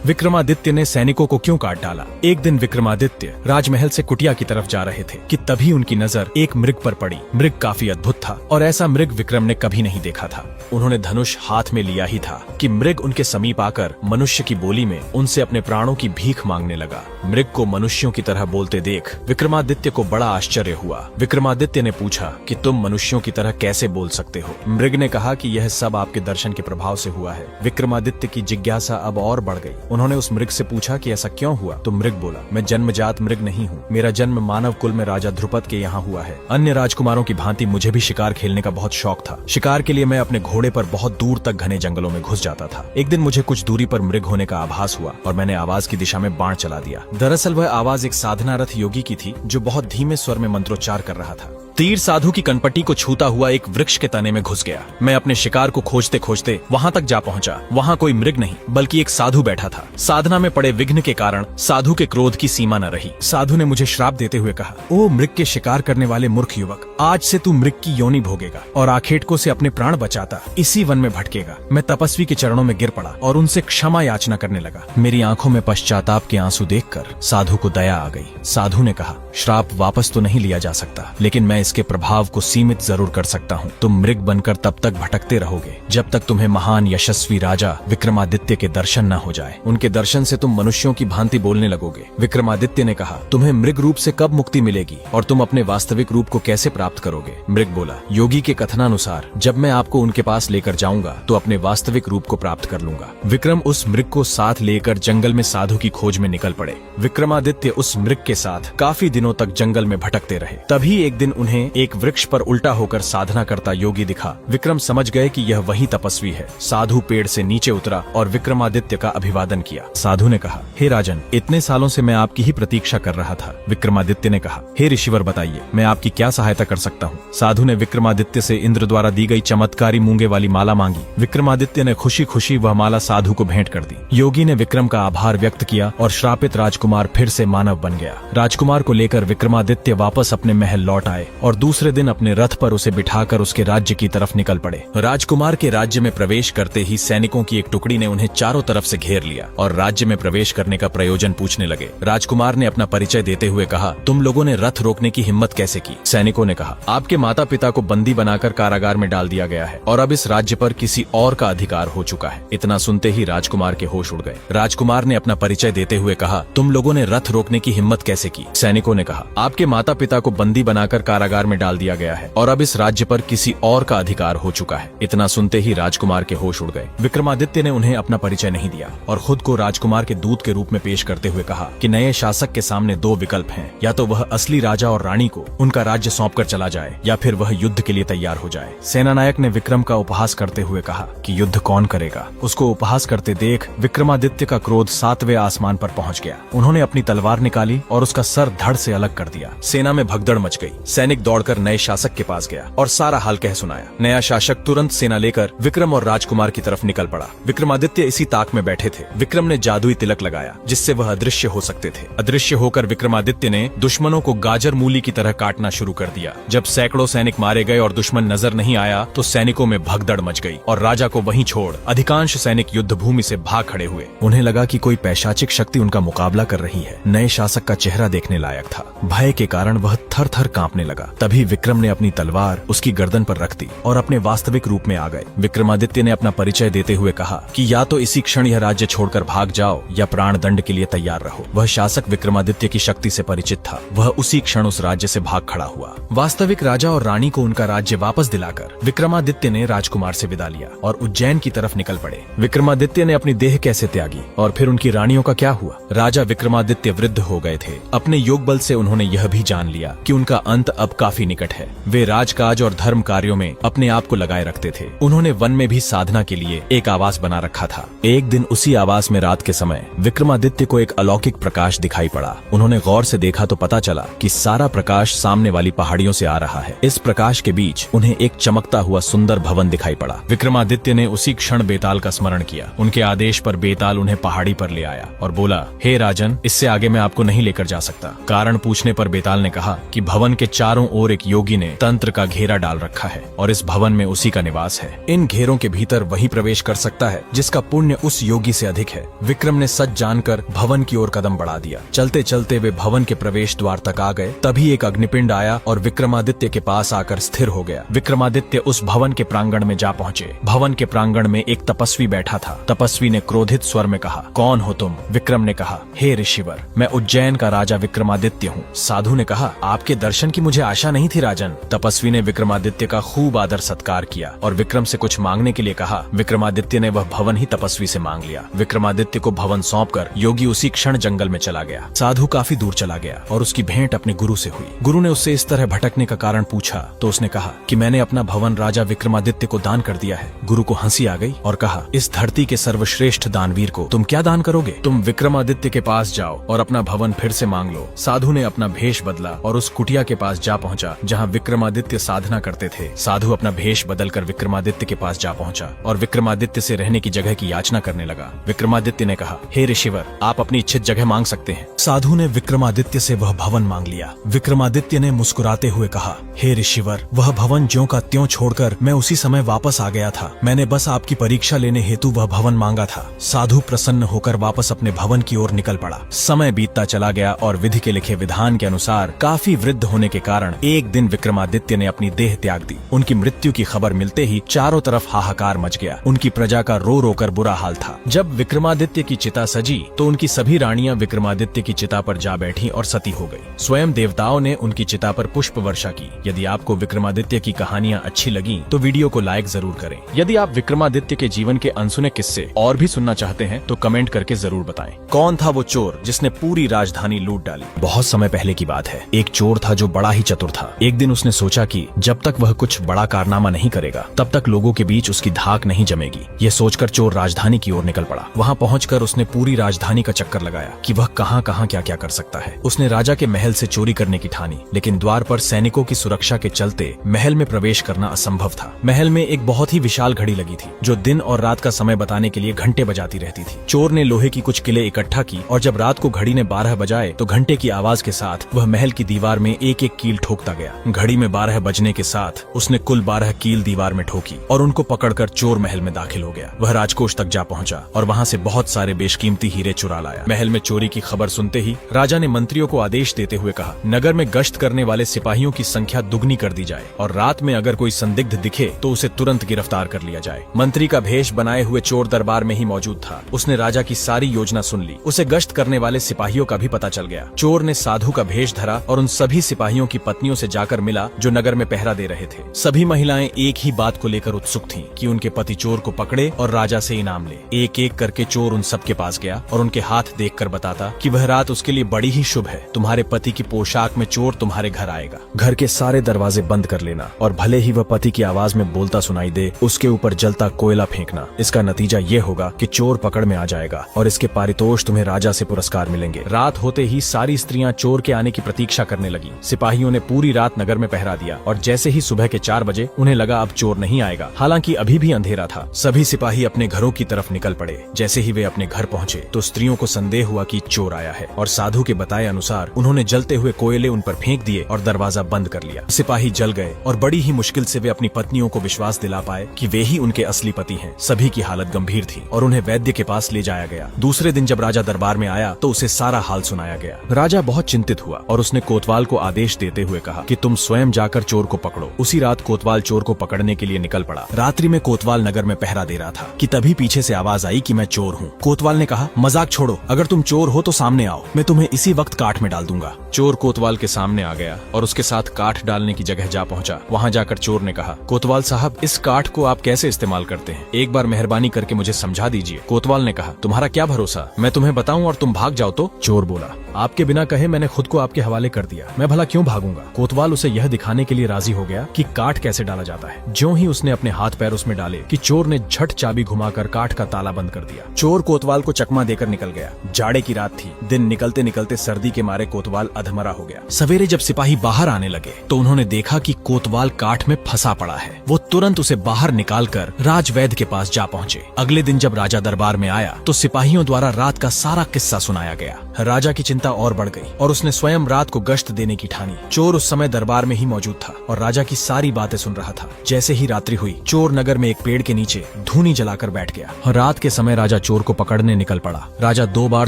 विक्रमादित्य ने सैनिकों को क्यों काट डाला। एक दिन विक्रमादित्य राजमहल से कुटिया की तरफ जा रहे थे कि तभी उनकी नजर एक मृग पर पड़ी। मृग काफी अद्भुत था और ऐसा मृग विक्रम ने कभी नहीं देखा था। उन्होंने धनुष हाथ में लिया ही था कि मृग उनके समीप आकर मनुष्य की बोली में उनसे अपने प्राणों की भीख मांगने लगा। मृग को मनुष्यों की तरह बोलते देख विक्रमादित्य को बड़ा आश्चर्य हुआ। विक्रमादित्य ने पूछा कि तुम मनुष्यों की तरह कैसे बोल सकते हो। मृग ने कहा कि यह सब आपके दर्शन के प्रभाव से हुआ है। विक्रमादित्य की जिज्ञासा अब और बढ़ गई। उन्होंने उस मृग से पूछा कि ऐसा क्यों हुआ। तो मृग बोला, मैं जन्मजात मृग नहीं हूँ। मेरा जन्म मानव कुल में राजा ध्रुपद के यहाँ हुआ है। अन्य राजकुमारों की भांति मुझे भी शिकार खेलने का बहुत शौक था। शिकार के लिए मैं अपने घोड़े पर बहुत दूर तक घने जंगलों में घुस जाता था। एक दिन मुझे कुछ दूरी पर मृग होने का आभास हुआ और मैंने आवाज की दिशा में बाण चला दिया। दरअसल वह आवाज एक साधनारत योगी की थी जो बहुत धीमे स्वर में मंत्रोच्चार कर रहा था। तीर साधु की कनपट्टी को छूता हुआ एक वृक्ष के तने में घुस गया। मैं अपने शिकार को खोजते खोजते वहां तक जा पहुंचा। वहां कोई मृग नहीं बल्कि एक साधु बैठा था। साधना में पड़े विघ्न के कारण साधु के क्रोध की सीमा न रही। साधु ने मुझे श्राप देते हुए कहा, ओ मृग के शिकार करने वाले मूर्ख युवक, आज से तू मृग की योनि भोगेगा और आखेटकों से अपने प्राण बचाता इसी वन में भटकेगा। मैं तपस्वी के चरणों में गिर पड़ा और उनसे क्षमा याचना करने लगा। मेरी आंखों में पश्चाताप के आंसू देखकर साधु को दया आ गई। साधु ने कहा, श्राप वापस तो नहीं लिया जा सकता, लेकिन मैं इसके प्रभाव को सीमित जरूर कर सकता हूँ। तुम मृग बनकर तब तक भटकते रहोगे जब तक तुम्हें महान यशस्वी राजा विक्रमादित्य के दर्शन न हो जाए। उनके दर्शन से तुम मनुष्यों की भांति बोलने लगोगे। विक्रमादित्य ने कहा, तुम्हें मृग रूप से कब मुक्ति मिलेगी और तुम अपने वास्तविक रूप को कैसे प्राप्त करोगे। मृग बोला, योगी के कथनानुसार जब मैं आपको उनके पास लेकर जाऊंगा तो अपने वास्तविक रूप को प्राप्त कर लूंगा। विक्रम उस मृग को साथ लेकर जंगल में साधु की खोज में निकल पड़े। विक्रमादित्य उस मृग के साथ काफी दिनों तक जंगल में भटकते रहे। तभी एक दिन उन्हें एक वृक्ष पर उल्टा होकर साधना करता योगी दिखा। विक्रम समझ गए कि यह वही तपस्वी है। साधु पेड़ से नीचे उतरा और विक्रमादित्य का अभिवादन किया। साधु ने कहा, हे राजन, इतने सालों से मैं आपकी ही प्रतीक्षा कर रहा था। विक्रमादित्य ने कहा, हे ऋषिवर, बताइए मैं आपकी क्या सहायता कर सकता हूँ। साधु ने विक्रमादित्य से इंद्र द्वारा दी गई चमत्कारी मूंगे वाली माला मांगी। विक्रमादित्य ने खुशी खुशी वह माला साधु को भेंट कर दी। योगी ने विक्रम का आभार व्यक्त किया और श्रापित राजकुमार फिर से मानव बन गया। राजकुमार को लेकर विक्रमादित्य वापस अपने महल लौट आए और दूसरे दिन अपने रथ पर उसे बिठाकर उसके राज्य की तरफ निकल पड़े। राजकुमार के राज्य में प्रवेश करते ही सैनिकों की एक टुकड़ी ने उन्हें चारों तरफ से घेर लिया और राज्य में प्रवेश करने का प्रयोजन पूछने लगे। राजकुमार ने अपना परिचय देते हुए कहा, तुम लोगों ने रथ रोकने की हिम्मत कैसे की। सैनिकों ने कहा, आपके माता पिता को बंदी बनाकर कारागार में डाल दिया गया है और अब इस राज्य पर किसी और का अधिकार हो चुका है। इतना सुनते ही राजकुमार के होश उड़ गए। राजकुमार ने अपना परिचय देते हुए कहा, तुम लोगों ने रथ रोकने की हिम्मत कैसे की। सैनिकों ने कहा, आपके माता पिता को बंदी बनाकर कारागार में डाल दिया गया है और अब इस राज्य पर किसी और का अधिकार हो चुका है। इतना सुनते ही राजकुमार के होश उड़ गए। विक्रमादित्य ने उन्हें अपना परिचय नहीं दिया और खुद को राजकुमार के दूत के रूप में पेश करते हुए कहा कि नए शासक के सामने दो विकल्प हैं, या तो वह असली राजा और रानी को उनका राज्य सौंपकर चला जाए या फिर वह युद्ध के लिए तैयार हो जाए। सेनानायक ने विक्रम का उपहास करते हुए कहा कि युद्ध कौन करेगा। उसको उपहास करते देख विक्रमादित्य का क्रोध 7वें आसमान पर पहुंच गया। उन्होंने अपनी तलवार निकाली और उसका सर धड़ से अलग कर दिया। सेना में भगदड़ मच गई। सैनिक दौड़कर नए शासक के पास गया और सारा हाल कह सुनाया। नया शासक तुरंत सेना लेकर विक्रम और राजकुमार की तरफ निकल पड़ा। विक्रमादित्य इसी ताक में बैठे थे। विक्रम ने जादुई तिलक लगाया जिससे वह अदृश्य हो सकते थे। अदृश्य होकर विक्रमादित्य ने दुश्मनों को गाजर मूली की तरह काटना शुरू कर दिया। जब सैकड़ों सैनिक मारे गए और दुश्मन नजर नहीं आया तो सैनिकों में भगदड़ मच गई और राजा को वहीं छोड़ अधिकांश सैनिक युद्ध भूमि से भाग खड़े हुए। उन्हें लगा कि कोई पैशाचिक शक्ति उनका मुकाबला कर रही है। नए शासक का चेहरा देखने लायक था। भय के कारण वह थर थर कांपने लगा। तभी विक्रम ने अपनी तलवार उसकी गर्दन पर रख दी और अपने वास्तविक रूप में आ गए। विक्रमादित्य ने अपना परिचय देते हुए कहा कि या तो इसी क्षण यह राज्य छोड़कर भाग जाओ या प्राण दंड के लिए तैयार रहो। वह शासक विक्रमादित्य की शक्ति से परिचित था। वह उसी क्षण उस राज्य से भाग खड़ा हुआ। वास्तविक राजा और रानी को उनका राज्य वापस दिलाकर विक्रमादित्य ने राजकुमार से विदा लिया और उज्जैन की तरफ निकल पड़े। विक्रमादित्य ने अपनी देह कैसे त्यागी और फिर उनकी रानियों का क्या हुआ। राजा विक्रमादित्य वृद्ध हो गए थे। अपने योग बल से उन्होंने यह भी जान लिया कि उनका अंत अब काफी निकट है। वे राजकाज और धर्म कार्यों में अपने आप को लगाए रखते थे। उन्होंने वन में भी साधना के लिए एक आवास बना रखा था। एक दिन उसी आवास में रात के समय विक्रमादित्य को एक अलौकिक प्रकाश दिखाई पड़ा। उन्होंने गौर से देखा तो पता चला कि सारा प्रकाश सामने वाली पहाड़ियों से आ रहा है। इस प्रकाश के बीच उन्हें एक चमकता हुआ सुंदर भवन दिखाई पड़ा। विक्रमादित्य ने उसी क्षण बेताल का स्मरण किया। उनके आदेश पर बेताल उन्हें पहाड़ी पर ले आया और बोला, हे राजन, इससे आगे मैं आपको नहीं लेकर जा सकता। कारण पूछने पर बेताल ने कहा कि भवन के चारों ओर एक योगी ने तंत्र का घेरा डाल रखा है और इस भवन में उसी का निवास है। इन घेरों के भीतर वही प्रवेश कर सकता है जिसका पुण्य उस योगी से अधिक है। विक्रम ने सच जानकर भवन की ओर कदम बढ़ा दिया। चलते चलते वे भवन के प्रवेश द्वार तक आ गए। तभी एक अग्निपिंड आया और विक्रमादित्य के पास आकर स्थिर हो गया। विक्रमादित्य उस भवन के प्रांगण में जा पहुँचे। भवन के प्रांगण में एक तपस्वी बैठा था। तपस्वी ने क्रोधित स्वर में कहा, कौन हो तुम? विक्रम ने कहा, हे ऋषिवर, मैं उज्जैन का राजा विक्रमादित्य हूँ। साधु ने कहा, आपके दर्शन की मुझे आशा नहीं थी राजन। तपस्वी ने विक्रमादित्य का खूब आदर सत्कार किया और विक्रम से कुछ मांगने के लिए कहा। विक्रमादित्य ने वह भवन ही तपस्वी से मांग लिया। विक्रमादित्य को भवन सौंपकर योगी उसी क्षण जंगल में चला गया। साधु काफी दूर चला गया और उसकी भेंट अपने गुरु से हुई। गुरु ने उससे इस तरह भटकने का कारण पूछा तो उसने कहा कि मैंने अपना भवन राजा विक्रमादित्य को दान कर दिया है। गुरु को हंसी आ गई और कहा, इस धरती के सर्वश्रेष्ठ दानवीर को तुम क्या दान करोगे? तुम विक्रमादित्य के पास जाओ और अपना भवन फिर से मांग लो। साधु ने अपना भेष बदला और उस कुटिया के पास जा पहुंचा जहां विक्रमादित्य साधना करते थे। साधु अपना भेष बदलकर विक्रमादित्य के पास जा पहुंचा और विक्रमादित्य से रहने की जगह की याचना करने लगा। विक्रमादित्य ने कहा, हे ऋषिवर, आप अपनी इच्छित जगह मांग सकते हैं। साधु ने विक्रमादित्य से वह भवन मांग लिया। विक्रमादित्य ने मुस्कुराते हुए कहा, हे ऋषिवर, वह भवन ज्यों का त्यों छोड़कर मैं उसी समय वापस आ गया था। मैंने बस आपकी परीक्षा लेने हेतु वह भवन मांगा था। साधु प्रसन्न होकर वापस अपने भवन की ओर निकल पड़ा। समय बीतता चला गया और विधि के लिखे विधान के अनुसार काफी वृद्ध होने के कारण एक दिन विक्रमादित्य ने अपनी देह त्याग दी। उनकी मृत्यु की खबर मिलते ही चारों तरफ हाहाकार मच गया। उनकी प्रजा का रो रो कर बुरा हाल था। जब विक्रमादित्य की चिता सजी तो उनकी सभी रानियां विक्रमादित्य की चिता पर जा बैठी और सती हो गई। स्वयं देवताओं ने उनकी चिता पर पुष्प वर्षा की। यदि आपको विक्रमादित्य की कहानियां अच्छी लगी तो वीडियो को लाइक जरूर करें। यदि आप विक्रमादित्य के जीवन के अनसुने किस्से और भी सुनना चाहते हैं तो कमेंट करके जरूर बताएं। कौन था वो चोर जिसने पूरी राजधानी लूट डाली? बहुत समय पहले की बात है। एक चोर था जो बड़ा ही चतुर था। एक दिन उसने सोचा कि जब तक वह कुछ बड़ा कारनामा नहीं करेगा तब तक लोगों के बीच उसकी धाक नहीं जमेगी। ये सोचकर चोर राजधानी की ओर निकल पड़ा। वहाँ पहुंचकर उसने पूरी राजधानी का चक्कर लगाया कि वह कहाँ कहाँ क्या क्या कर सकता है। उसने राजा के महल से चोरी करने की ठानी, लेकिन द्वार पर सैनिकों की सुरक्षा के चलते महल में प्रवेश करना असंभव था। महल में एक बहुत ही विशाल घड़ी लगी थी जो दिन और रात का समय बताने के लिए घंटे बजाती रहती थी। चोर ने लोहे की कुछ किले इकट्ठा की और जब रात को घड़ी ने 12 बजाए तो घंटे की आवाज के साथ वह महल की दीवार में एक एक कील ठोकता गया। घड़ी में 12 बजने के साथ उसने कुल 12 कील दीवार में ठोकी और उनको पकड़कर चोर महल में दाखिल हो गया। वह राजकोष तक जा पहुंचा और वहां से बहुत सारे बेशकीमती हीरे चुरा लाया। महल में चोरी की खबर सुनते ही राजा ने मंत्रियों को आदेश देते हुए कहा, नगर में गश्त करने वाले सिपाहियों की संख्या दुगनी कर दी जाए और रात में अगर कोई संदिग्ध दिखे तो उसे तुरंत गिरफ्तार कर लिया जाए। मंत्री का भेष बनाए हुए चोर दरबार में ही मौजूद था। उसने राजा की सारी योजना सुन ली। उसे गश्त करने वाले सिपाहियों का भी पता चल गया। चोर ने साधु का भेष धरा और उन सभी सिपाहियों की पत्नियों से जाकर मिला जो नगर में पहरा दे रहे थे। सभी महिलाएं एक ही बात को लेकर उत्सुक थीं कि उनके पति चोर को पकड़े और राजा से इनाम ले। एक एक करके चोर उन सब के पास गया और उनके हाथ देखकर बताता कि वह रात उसके लिए बड़ी ही शुभ है। तुम्हारे पति की पोशाक में चोर तुम्हारे घर आएगा। घर के सारे दरवाजे बंद कर लेना और भले ही वह पति की आवाज में बोलता सुनाई दे, उसके ऊपर जलता कोयला फेंकना। इसका नतीजा ये होगा कि चोर पकड़ में आ जाएगा और इसके पारितोष तुम्हें राजा से पुरस्कार मिलेंगे। रात होते ही सारी स्त्रियां चोर के आने की प्रतीक्षा करने लगी। सिपाहियों ने पूरी रात नगर में पहरा दिया और जैसे ही सुबह के 4 बजे उन्हें लगा अब चोर नहीं आएगा। हालांकि अभी भी अंधेरा था। सभी सिपाही अपने घरों की तरफ निकल पड़े। जैसे ही वे अपने घर पहुंचे तो स्त्रियों को संदेह हुआ कि चोर आया है और साधु के बताए अनुसार उन्होंने जलते हुए कोयले उन पर फेंक दिए और दरवाजा बंद कर लिया। सिपाही जल गए और बड़ी ही मुश्किल से वे अपनी पत्नियों को विश्वास दिला पाए कि वे ही उनके असली पति हैं। सभी की हालत गंभीर थी और उन्हें वैद्य के पास ले जाया गया। दूसरे दिन जब राजा दरबार में आया तो उसे सारा हाल सुनाया गया। राजा बहुत चिंतित हुआ और उसने कोतवाल को आदेश देते हुए कहा कि तुम स्वयं जाकर चोर को पकड़ो। उसी रात कोतवाल चोर को पकड़ने के लिए निकल पड़ा। रात्रि में कोतवाल नगर में पहरा दे रहा था कि तभी पीछे से आवाज आई कि मैं चोर हूँ। कोतवाल ने कहा, मजाक छोड़ो, अगर तुम चोर हो तो सामने आओ, मैं तुम्हें इसी वक्त काठ में डाल दूंगा। चोर कोतवाल के सामने आ गया और उसके साथ काठ डालने की जगह जा पहुंचा। वहां जाकर चोर ने कहा, कोतवाल साहब, इस काठ को आप कैसे इस्तेमाल करते हैं? एक बार मेहरबानी करके मुझे समझा दीजिए। कोतवाल ने कहा, तुम्हारा क्या भरोसा, मैं तुम्हें बताऊं और तुम भाग जाओ तो? चोर बोला, आपके बिना कहे मैंने खुद को आपके हवाले कर दिया, मैं भला क्यों भागूंगा? कोतवाल उसे यह दिखाने के लिए राजी हो गया कि काठ कैसे डाला जाता है। ज्यों ही उसने अपने हाथ पैर उसमें डाले कि चोर ने झट चाबी घुमाकर काठ का ताला बंद कर दिया। चोर कोतवाल को चकमा देकर निकल गया। जाड़े की रात थी। दिन निकलते निकलते सर्दी के मारे कोतवाल अधमरा हो गया। सवेरे जब सिपाही बाहर आने लगे तो उन्होंने देखा कि कोतवाल काठ में फंसा पड़ा है। वो तुरंत उसे बाहर निकालकर राजवैद्य के पास जा पहुंचे। अगले दिन जब राजा दरबार में आया तो सिपाहियों द्वारा रात का सारा किस्सा सुनाया गया। राजा की चिंता और बढ़ गई और उसने स्वयं रात को गश्त देने की ठानी। चोर चोर उस समय दरबार में ही मौजूद था और राजा की सारी बातें सुन रहा था। जैसे ही रात्रि हुई, चोर नगर में एक पेड़ के नीचे धूनी जलाकर बैठ गया और रात के समय राजा चोर को पकड़ने निकल पड़ा। राजा 2 बार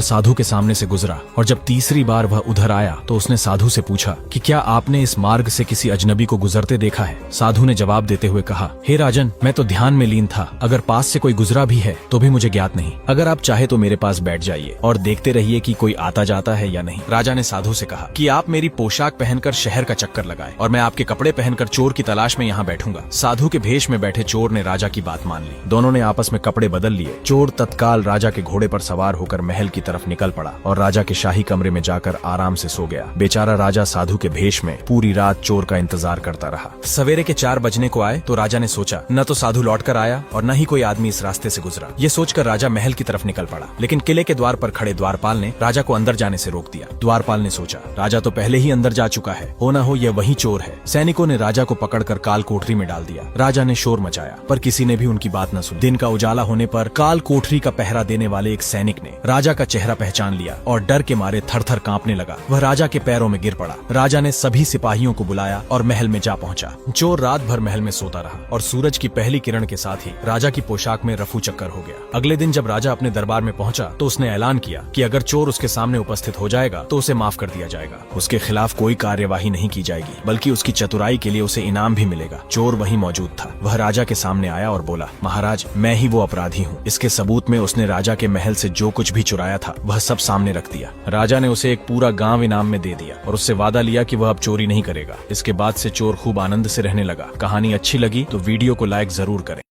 साधु के सामने से गुजरा और जब तीसरी बार वह उधर आया तो उसने साधु से पूछा कि क्या आपने इस मार्ग से किसी अजनबी को गुजरते देखा है? साधु ने जवाब देते हुए कहा, हे राजन, मैं तो ध्यान में लीन था, अगर पास से कोई गुजरा भी है तो भी मुझे ज्ञात नहीं। अगर आप चाहे तो मेरे पास बैठ जाइए और देखते रहिए कि कोई आता जाता है या नहीं। राजा ने साधु से कहा कि आप मेरी पोशाक पहनकर शहर का चक्कर लगाएं और मैं आपके कपड़े पहनकर चोर की तलाश में यहाँ बैठूंगा। साधु के भेष में बैठे चोर ने राजा की बात मान ली। दोनों ने आपस में कपड़े बदल लिए। चोर तत्काल राजा के घोड़े पर सवार होकर महल की तरफ निकल पड़ा और राजा के शाही कमरे में जाकर आराम से सो गया। बेचारा राजा साधु के भेष में पूरी रात चोर का इंतजार करता रहा। सवेरे के 4 बजने को आए तो राजा ने सोचा न तो साधु लौट कर आया और न ही कोई आदमी इस रास्ते से गुजरा। ये सोचकर राजा महल की तरफ निकल पड़ा, लेकिन किले के द्वार पर खड़े द्वारपाल ने राजा को अंदर जाने से रोक दिया। द्वारपाल ने सोचा राजा तो पहले ही अंदर जा चुका है, हो न हो यह वही चोर है। सैनिकों ने राजा को पकड़कर काल कोठरी में डाल दिया। राजा ने शोर मचाया पर किसी ने भी उनकी बात न सुनी। दिन का उजाला होने पर काल कोठरी का पहरा देने वाले एक सैनिक ने राजा का चेहरा पहचान लिया और डर के मारे थर-थर कांपने लगा। वह राजा के पैरों में गिर पड़ा। राजा ने सभी सिपाहियों को बुलाया और महल में जा पहुंचा। चोर रात भर महल में सोता रहा और सूरज की पहली किरण के साथ ही राजा की पोशाक में रफू चक्कर हो गया। अगले दिन जब राजा अपने दरबार में पहुंचा तो उसने ऐलान किया कि अगर चोर उसके सामने उपस्थित हो जाएगा तो उसे माफ कर दिया जाएगा। उसके खिलाफ कोई कार्यवाही नहीं की जाएगी, बल्कि उसकी चतुराई के लिए उसे इनाम भी मिलेगा। चोर वहीं मौजूद था। वह राजा के सामने आया और बोला, महाराज, मैं ही वो अपराधी हूँ। इसके सबूत में उसने राजा के महल से जो कुछ भी चुराया था वह सब सामने रख दिया। राजा ने उसे एक पूरा गांव इनाम में दे दिया और उससे वादा लिया कि वह अब चोरी नहीं करेगा। इसके बाद से चोर खूब आनंद से रहने लगा। कहानी अच्छी लगी तो वीडियो को लाइक जरूर करें।